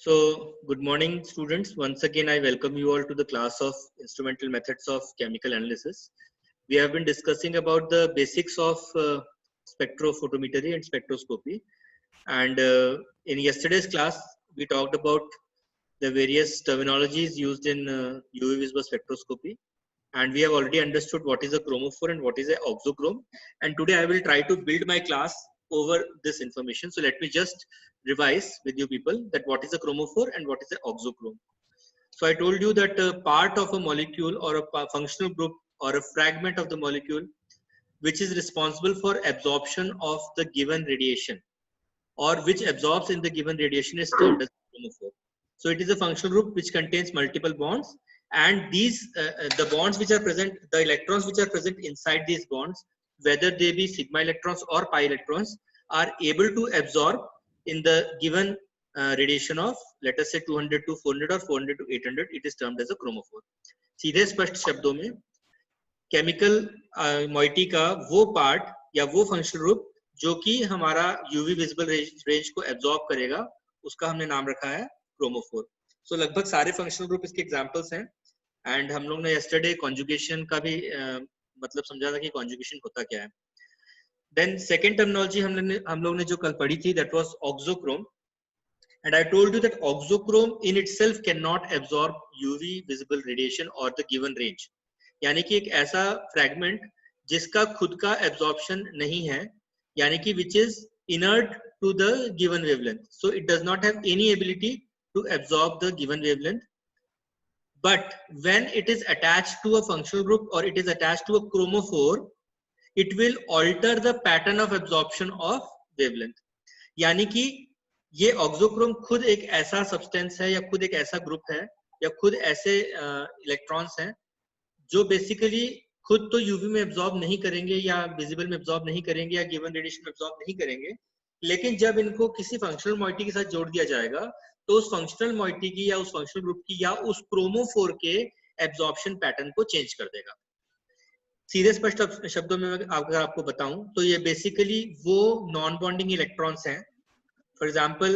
So, good morning, students. Once again, I welcome you all to the class of Instrumental Methods of Chemical Analysis. We have been discussing about the basics of spectrophotometry and spectroscopy. And in yesterday's class, we talked about the various terminologies used in UV visible spectroscopy. And we have already understood what is a chromophore and what is a auxochrome. And today I will try to build my class over this information. So let me just revise with you people that what is a chromophore and what is a auxochrome. So I told you that a part of a molecule or a functional group or a fragment of the molecule which is responsible for absorption of the given radiation or which absorbs in the given radiation is termed as chromophore. So it is a functional group which contains multiple bonds, and these the bonds which are present, the electrons which are present inside these bonds, whether they be sigma electrons or pi electrons, are able to absorb in the given radiation of, let us say, 200 to 400 or 400 to 800. It is termed as a chromophore. सीधे स्पष्ट शब्दों में chemical moiety का वो part या वो functional group जो कि हमारा यूवी विजिबल रेंज को एब्जॉर्ब करेगा, उसका हमने नाम रखा है क्रोमोफोर. सो लगभग सारे फंक्शनल ग्रुप इसके एग्जांपल्स हैं. एंड हम लोग ने यस्टरडे कॉन्जुगेशन का भी मतलब समझा था कि कॉन्जुगेशन होता क्या है. देन सेकंड टर्मिनोलॉजी हम लोग ने जो कल पढ़ी थी, that was auxochrome. And I told you that auxochrome in itself can not absorb UV visible radiation और द गिवन रेंज. यानी कि एक ऐसा फ्रैगमेंट जिसका खुद का एब्जॉर्प्शन नहीं है, यानी कि which is inert to the given wavelength. So it does not have any ability to absorb the given wavelength. But when it is attached to a functional group or it is attached to a chromophore, it will alter the pattern of absorption of wavelength. यानी कि ये auxochrome खुद एक ऐसा substance है या खुद एक ऐसा ग्रुप है या खुद ऐसे इलेक्ट्रॉन्स हैं जो बेसिकली खुद तो यूवी में एब्जॉर्ब नहीं करेंगे या विजिबल में एब्जॉर्ब नहीं करेंगे या गिवन रेडिएशन में एब्जॉर्ब नहीं करेंगे, लेकिन जब इनको किसी फंक्शनल मॉइटी के साथ जोड़ दिया जाएगा तो उस फंक्शनल मॉइटी की या उस फंक्शनल ग्रुप की या उस क्रोमोफोर के एब्जॉर्प्शन पैटर्न को चेंज कर देगा. सीधे स्पष्ट शब्दों में अगर आपको बताऊं तो ये बेसिकली वो नॉन बॉन्डिंग इलेक्ट्रॉन्स हैं. फॉर एग्जाम्पल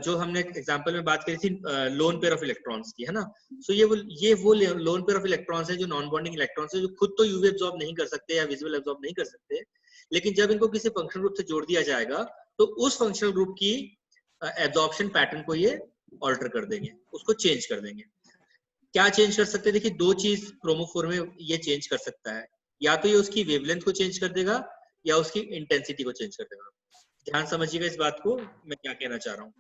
जो हमने एग्जांपल में बात करी थी लोन पेयर ऑफ इलेक्ट्रॉन्स की, है ना. सो ये वो लोन पेयर ऑफ इलेक्ट्रॉन्स है जो नॉन बॉन्डिंग इलेक्ट्रॉन्स है, जो खुद तो यूवी एब्जॉर्ब नहीं कर सकते या विजिबल एब्जॉर्ब नहीं कर सकते, लेकिन जब इनको किसी फंक्शनल ग्रुप से जोड़ दिया जाएगा तो उस फंक्शनल ग्रुप की एब्जॉर्प्शन पैटर्न को ये ऑल्टर कर देंगे, उसको चेंज कर देंगे. क्या चेंज कर सकते हैं? देखिए, दो चीज क्रोमोफोर में ये चेंज कर सकता है. या तो ये उसकी वेवलेंथ को चेंज कर देगा या उसकी इंटेंसिटी को चेंज कर देगा. ध्यान समझिएगा इस बात को, मैं क्या कहना चाह रहा हूँ.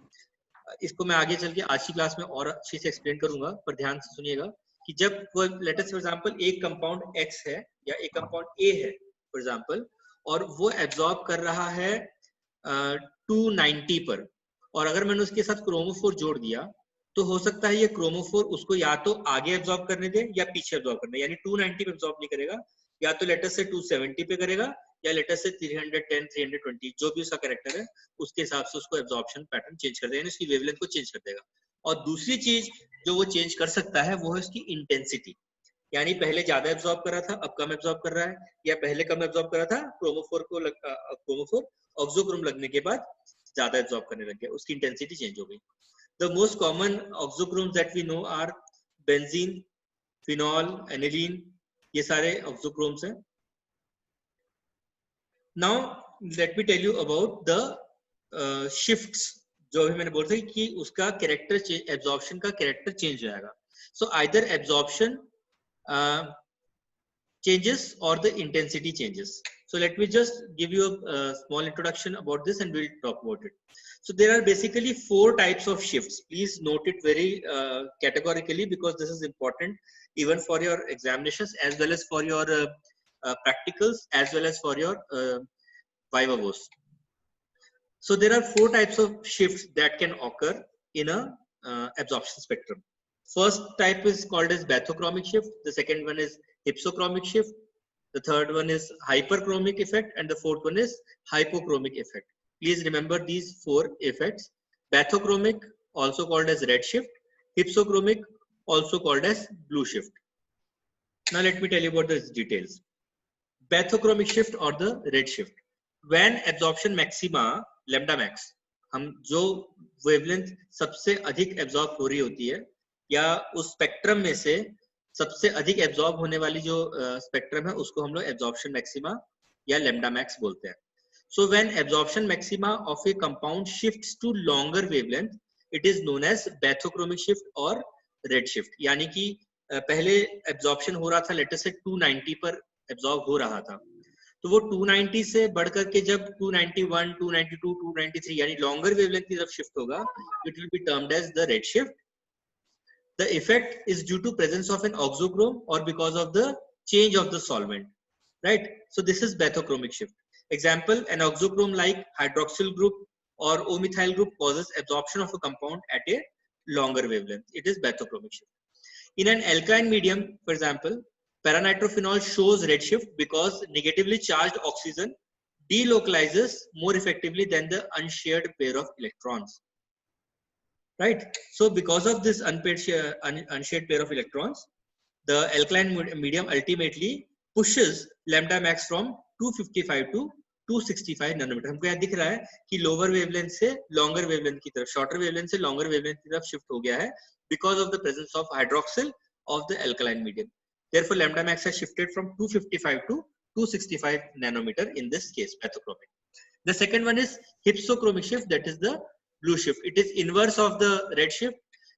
इसको मैं आगे चल के आज की क्लास में और अच्छे से एक्सप्लेन करूंगा, पर ध्यान से सुनिएगा कि जब वो लेट अस फॉर एग्जांपल एक कंपाउंड X है या एक कंपाउंड A है फॉर एग्जांपल, और वो एब्जॉर्ब कर रहा है 290 पर, और अगर मैंने उसके साथ क्रोमोफोर जोड़ दिया तो हो सकता है ये क्रोमोफोर उसको या तो आगे एब्जॉर्ब करने दे या पीछे एब्जॉर्ब करने दे. यानी 290 पे एब्जॉर्ब नहीं करेगा, या तो लेट अस से 270 पे करेगा या लेट अस से 310 320 जो भी उसका कैरेक्टर है उसके हिसाब से उसको एब्जॉर्प्शन पैटर्न चेंज कर देगा, यानी उसकी वेवलेंथ को चेंज कर देगा. और दूसरी चीज जो वो चेंज कर सकता है वो है उसकी इंटेंसिटी. यानी पहले ज्यादा एब्जॉर्ब कर रहा था, अब कम एब्जॉर्ब कर रहा है, या पहले कम एब्जॉर्ब कर रहा था, क्रोमोफोर ऑक्सोक्रोम लगने के बाद ज्यादा एब्जॉर्ब करने लग गया, उसकी इंटेंसिटी चेंज हो गई. The most common auxochromes that we know are benzene, phenol, aniline. ये सारे auxochromes हैं. Now let me tell you about the shifts. जो अभी मैंने बोला था कि उसका कैरेक्टर एब्जॉर्प्शन का कैरेक्टर चेंज हो जाएगा. So either absorption changes or the intensity changes. So let me just give you a small introduction about this and we'll talk about it. So there are basically 4 types of shifts. Please note it very categorically because this is important even for your examinations as well as for your practicals as well as for your viva voce. So there are 4 types of shifts that can occur in a absorption spectrum. First type is called as bathochromic shift. The second one is hypsochromic shift. The third one is hyperchromic effect, and the fourth one is hypochromic effect. Please remember these 4 effects. Bathochromic, also called as red shift. Hypsochromic, also called as blue shift. Now let me tell you about the details. Bathochromic shift or the red shift. When absorption maxima, lambda max, हम जो wavelength सबसे अधिक absorb हो रही होती है या उस स्पेक्ट्रम में से सबसे अधिक एब्जॉर्ब होने वाली जो स्पेक्ट्रम है उसको हम लोग एब्जॉर्प्शन मैक्सिमा या लैम्डा मैक्स बोलते हैं. So when absorption maxima of a compound shifts to longer wavelength, it is known as bathochromic shift or redshift. यानी कि पहले absorption हो रहा था लेट अस से 290 पर absorb हो रहा था, तो वो 290 से बढ़कर के जब 291, 292, 293 यानी longer wavelength की तरफ shift होगा, it will be termed as the redshift. The effect is due to presence of an oxochrome or because of the change of the solvent, right? So this is bathochromic shift. Example, an oxochrome like hydroxyl group or O-methyl group causes absorption of a compound at a longer wavelength. It is bathochromic shift. In an alkaline medium, for example, paranitrophenol shows redshift because negatively charged oxygen delocalizes more effectively than the unshared pair of electrons. Right? So because of this unshared pair of electrons, the alkaline medium ultimately pushes lambda max from 255 to 265 nanometre. हमको यहाँ दिख रहा है कि lower wavelength से longer wavelength की तरफ, shorter wavelength से लॉन्गर वेवलेंथ की तरफ शिफ्ट हो गया है because of the presence of hydroxyl of the alkaline medium. Therefore, lambda max has shifted from 255 to 265 nanometer in this case, bathochromic. The second one is hypsochromic shift, that is the blue shift. It is inverse of the red shift.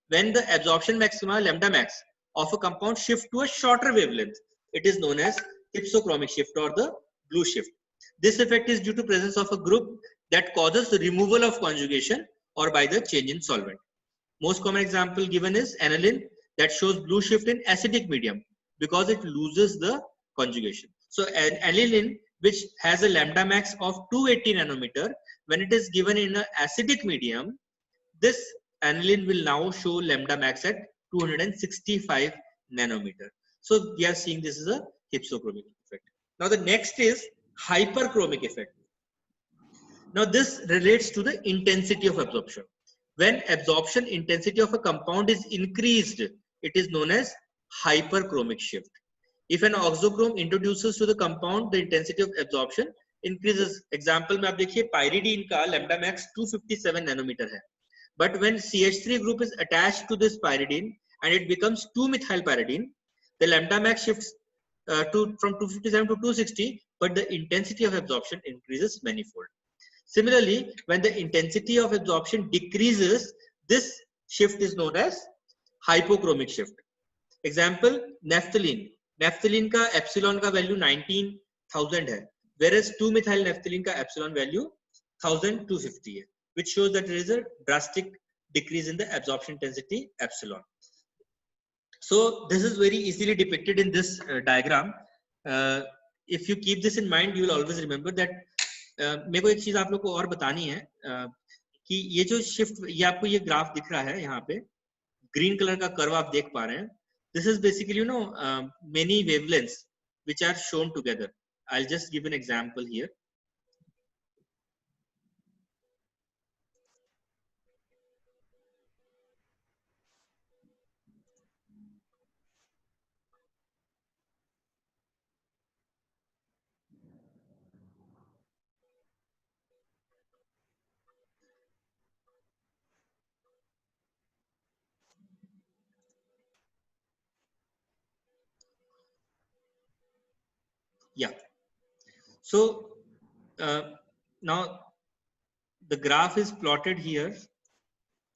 When the absorption maxima lambda max of a compound shift to a shorter wavelength, it is known as hypsochromic shift or the blue shift. This effect is due to presence of a group that causes the removal of conjugation or by the change in solvent. Most common example given is aniline that shows blue shift in acidic medium because it loses the conjugation. So an aniline which has a lambda max of 280 nanometer, when it is given in an acidic medium, this aniline will now show lambda max at 265 nanometer. So we are seeing this is a hypsochromic effect. Now the next is hyperchromic effect. Now this relates to the intensity of absorption. When absorption intensity of a compound is increased, it is known as hyperchromic shift. If an oxochrome introduces to the compound, the intensity of absorption increases. Example में आप देखिए pyridine का lambda max 257 nanometer है, but when CH3 group is attached to this pyridine and it becomes 2-methylpyridine, the lambda max shifts from 257 to 260, but the intensity of absorption increases manifold. Similarly, when the intensity of absorption decreases, this shift is known as hypochromic shift. Example, naphthalene. Naphthalene का epsilon का value 19,000 है, whereas 2-methyl naphthalene का epsilon value 1,250 है, which shows that there is a drastic decrease in the absorption intensity epsilon. So this is very easily depicted in this diagram. If you keep this in mind, you will always remember that. मेरे को एक चीज आप लोग को और बतानी है कि ये जो शिफ्ट, ये आपको ये ग्राफ दिख रहा है यहाँ पे, ग्रीन कलर का कर्व आप देख पा रहे हैं. This is basically, you know, many wavelengths which are shown together. I'll just give an example here. Yeah. So now the graph is plotted here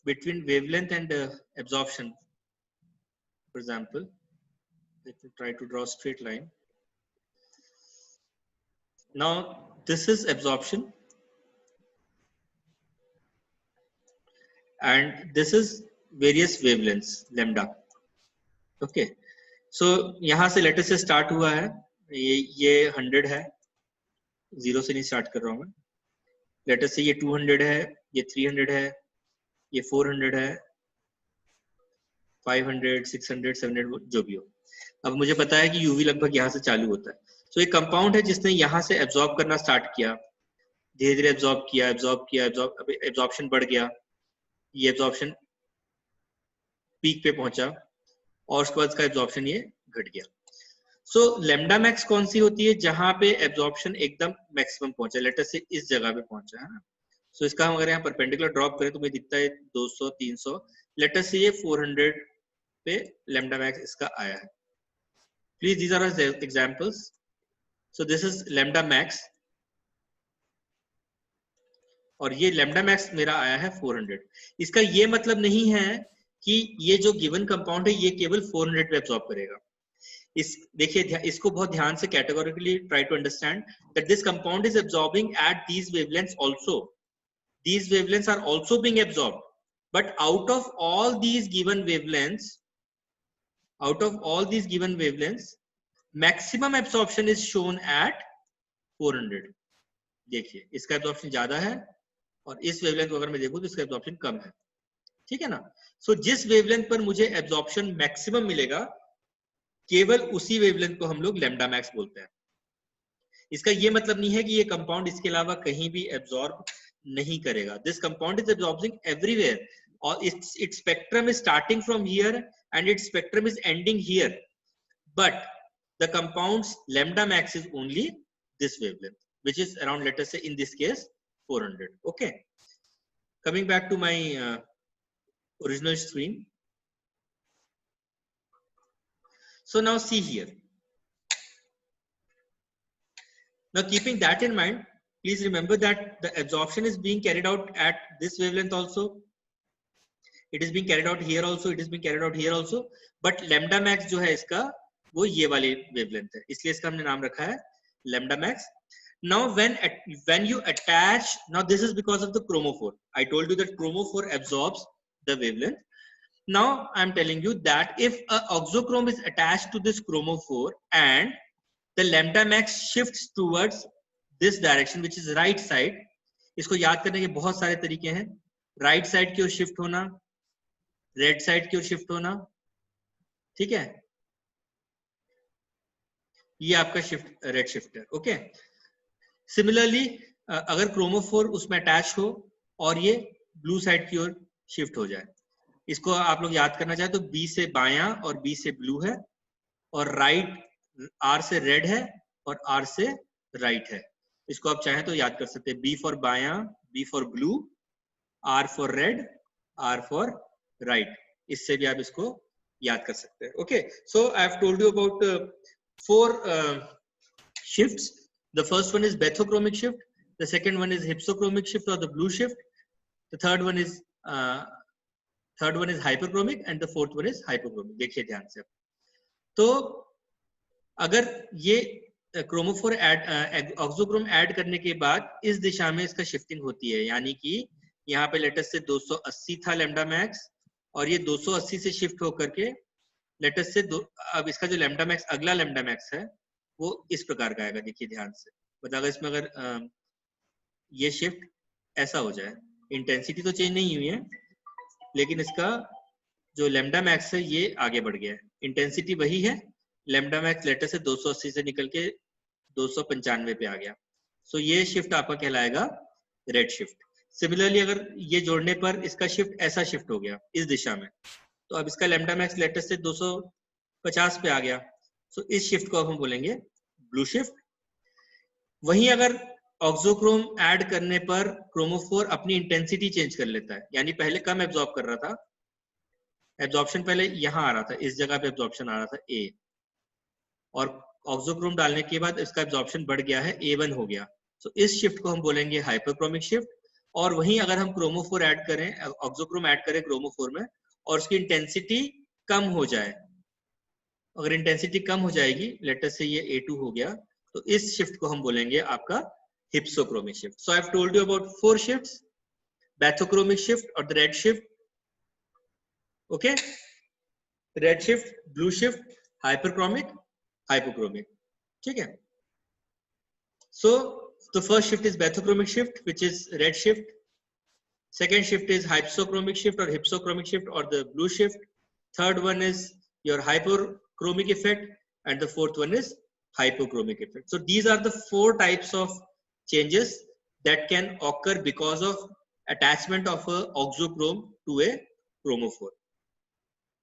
between wavelength and absorption. For example, let me try to draw a straight line. Now this is absorption and this is various wavelengths lambda. Okay. So यहाँ से letter से start हुआ है, ये 100 है, 0 से नहीं start कर रहा हूँ मैं. लेटर से ये 200 है, ये 300 है, ये 400 है, 500, 600, 700 जो भी हो. अब मुझे पता है कि यूवी लगभग यहाँ से चालू होता है. तो एक कंपाउंड है जिसने यहाँ से एब्जॉर्ब करना स्टार्ट किया, धीरे धीरे एब्जॉर्ब किया, एब्जॉर्प्शन बढ़ गया, ये एब्जॉर्प्शन पीक पे पहुंचा और उसके बाद इसका एब्जॉर्प्शन ये घट गया. सो लैम्डा मैक्स कौन सी होती है? जहां पे एब्जॉर्प्शन एकदम मैक्सिमम पहुंचा, लेटर से इस जगह पे पहुंचा है ना, सो इसका हम अगर यहाँ परपेंडिकुलर ड्रॉप करें तो मुझे दिखता है 200 300, लेट अस से ये 400 पे लैम्डा मैक्स इसका आया है. Please these are examples. So this is lambda max और ये लैम्डा मैक्स मेरा आया है 400. इसका ये मतलब नहीं है कि ये जो गिवन कंपाउंड है ये केवल 400 पे एब्जॉर्ब करेगा. इस देखिए इसको बहुत ध्यान से categorically try to understand that this compound is absorbing at these wavelengths also. These wavelengths are also being absorbed, but out of all these given wavelengths, maximum absorption is shown at 400. देखिए इसका absorption ज्यादा है और इस wavelength को अगर मैं देखूं तो इसका एब्जॉर्प्शन कम है. ठीक है ना. सो जिस वेवलेंथ पर मुझे एब्जॉर्प्शन मैक्सिमम मिलेगा केवल उसी वेवलेंथ को हम लोग लैम्डा मैक्स बोलते हैं. इसका ये मतलब नहीं है कि ये कंपाउंड इसके अलावा कहीं भी एब्जॉर्ब नहीं करेगा. This compound is absorbing everywhere और its spectrum is starting from here and its spectrum is ending here, but the compound's lambda max is only this wavelength, which is around, let us say in this case 400. Okay, coming back to my original screen. So now see here. Now keeping that in mind, please remember that the absorption is being carried out at this wavelength also. It is being carried out here also. It is being carried out here also. But lambda max जो है इसका वो ये वाली wavelength है, इसलिए इसका हमने नाम रखा है lambda max. Now when you attach, now this is because of the chromophore. I told you that chromophore absorbs the wavelength. Now I am telling you that if a oxochrome is attached to this chromophore and the lambda max shifts towards this direction which is right side, इसको याद करने के बहुत सारे तरीके हैं. Right side की ओर shift होना, रेड साइड की ओर शिफ्ट होना. ठीक है, ये आपका शिफ्ट रेड शिफ्ट है. ओके, सिमिलरली अगर क्रोमोफोर उसमें अटैच हो और ये ब्लू साइड की ओर शिफ्ट हो जाए, इसको आप लोग याद करना चाहे तो बी से बायां और बी से ब्लू है और राइट आर से रेड है और आर से राइट है. इसको आप चाहें तो याद कर सकते हैं. बी फॉर बायां, B for blue, R for red, R for right. इससे भी आप इसको याद कर सकते हैं. Okay, so I have told you about 4 shifts. The first one is bathochromic shift, the second one is hypsochromic shift or the blue shift, the third one is hyperchromic and the fourth one is hypochromic. देखिए ध्यान से. तो अगर ये chromophore auxochrome add करने के बाद इस दिशा में इसका शिफ्टिंग होती है, यानी कि यहाँ पे लेटस से 280 था लैम्डा मैक्स और ये 280 से शिफ्ट होकर के लेटस से अब इसका जो लैम्डा मैक्स अगला लैम्डा मैक्स है वो इस प्रकार का आएगा. देखिए ध्यान से. मतलब अगर इसमें अगर ये शिफ्ट ऐसा हो जाए, इंटेंसिटी तो चेंज नहीं हुई है लेकिन इसका जो लैम्डा मैक्स है ये आगे बढ़ गया है. इंटेंसिटी वही है, लैम्डा मैक्स लेटर से 280 से निकल के 295 पे आ गया. सो ये शिफ्ट आपका कहलाएगा रेड शिफ्ट. सिमिलरली अगर ये जोड़ने पर इसका शिफ्ट ऐसा शिफ्ट हो गया इस दिशा में, तो अब इसका लैम्डा मैक्स लेटर से 250 पे आ गया. सो इस शिफ्ट को अब हम बोलेंगे ब्लू शिफ्ट. वहीं अगर ऑक्सोक्रोम ऐड करने पर क्रोमोफोर अपनी इंटेंसिटी चेंज कर लेता है, यानी पहले कम एब्जॉर्ब कर रहा था, एब्जॉर्प्शन पहले यहां आ रहा था, इस जगह पे एब्जॉर्प्शन आ रहा था ए, और ऑक्सोक्रोम डालने के बाद इसका एब्जॉर्प्शन बढ़ गया है, A1 हो गया. सो इस शिफ्ट को हम बोलेंगे हाइपरक्रोमिक शिफ्ट. और वहीं अगर हम क्रोमोफोर ऐड करें, ऑक्सोक्रोम ऐड करें क्रोमोफोर में और उसकी इंटेंसिटी कम हो जाए, अगर इंटेंसिटी कम हो जाएगी, लेटर से ये A2 हो गया, तो इस शिफ्ट को हम बोलेंगे आपका hypsochromic shift. So I have told you about 4 shifts, bathochromic shift और the red shift. Okay, red shift, blue shift, hyperchromic, hypochromic. ठीक है. So the first shift is bathochromic shift, which is red shift. Second shift is hypsochromic shift or hypsochromic shift or the blue shift. Third one is your hyperchromic effect and the fourth one is hypochromic effect. So these are the 4 types of changes that can occur because of attachment of a oxochrome to a chromophore.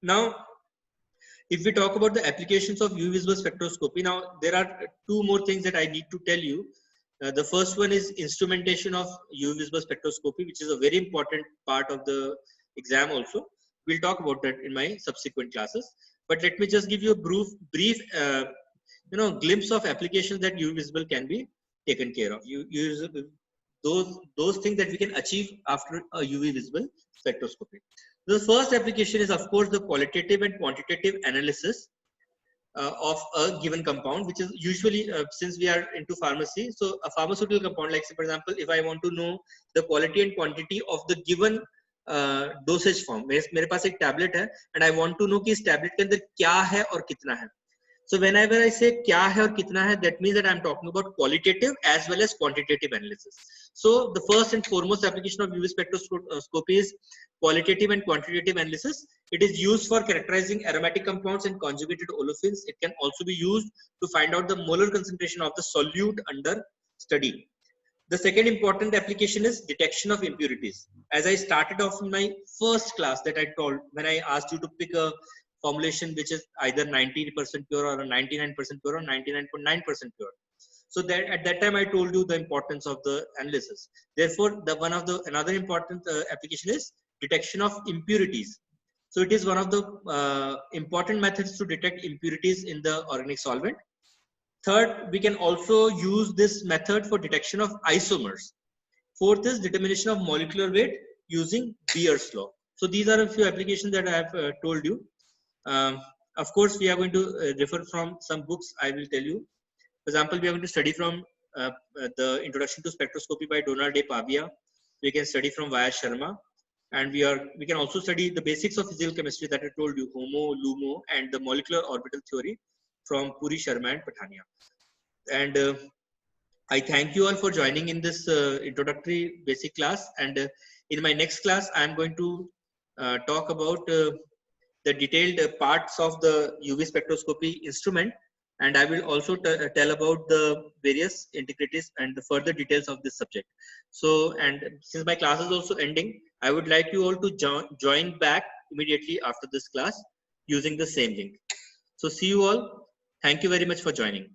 Now if we talk about the applications of UV visible spectroscopy, now there are 2 more things that I need to tell you. The first one is instrumentation of UV visible spectroscopy, which is a very important part of the exam also. We'll talk about that in my subsequent classes. But let me just give you a brief glimpse of applications that UV visible can be taken care of. You use those things that we can achieve after a UV visible spectroscopy. The first application is, of course, the qualitative and quantitative analysis of a given compound, which is usually since we are into pharmacy, so a pharmaceutical compound, like say for example, if I want to know the quality and quantity of the given dosage form, मेरे पास एक tablet है and I want to know कि इस tablet के अंदर क्या है और कितना है. So whenever I say क्या है और कितना है, that means that I'm talking about qualitative as well as quantitative analysis. So the first and foremost application of UV spectroscopy is qualitative and quantitative analysis. It is used for characterizing aromatic compounds and conjugated olefins. It can also be used to find out the molar concentration of the solute under study. The second important application is detection of impurities. As I started off in my first class that I told, when I asked you to pick a formulation which is either 90% pure or 99% pure or 99.9% pure. So that at that time I told you the importance of the analysis. Therefore, another important application is detection of impurities. So it is one of the important methods to detect impurities in the organic solvent. Third, we can also use this method for detection of isomers. Fourth is determination of molecular weight using Beer's law. So these are a few applications that I have told you. Of course, we are going to refer from some books. I will tell you. For example, we are going to study from the Introduction to Spectroscopy by Donald de Pavia. We can study from Y.S. Sharma, and we can also study the basics of physical chemistry that I told you, HOMO, LUMO, and the molecular orbital theory from Puri, Sharma, and Patania. And I thank you all for joining in this introductory basic class. And in my next class, I am going to talk about the detailed parts of the UV spectroscopy instrument, and I will also tell about the various integrities and the further details of this subject. So, and since my class is also ending, I would like you all to join back immediately after this class using the same link. So see you all. Thank you very much for joining.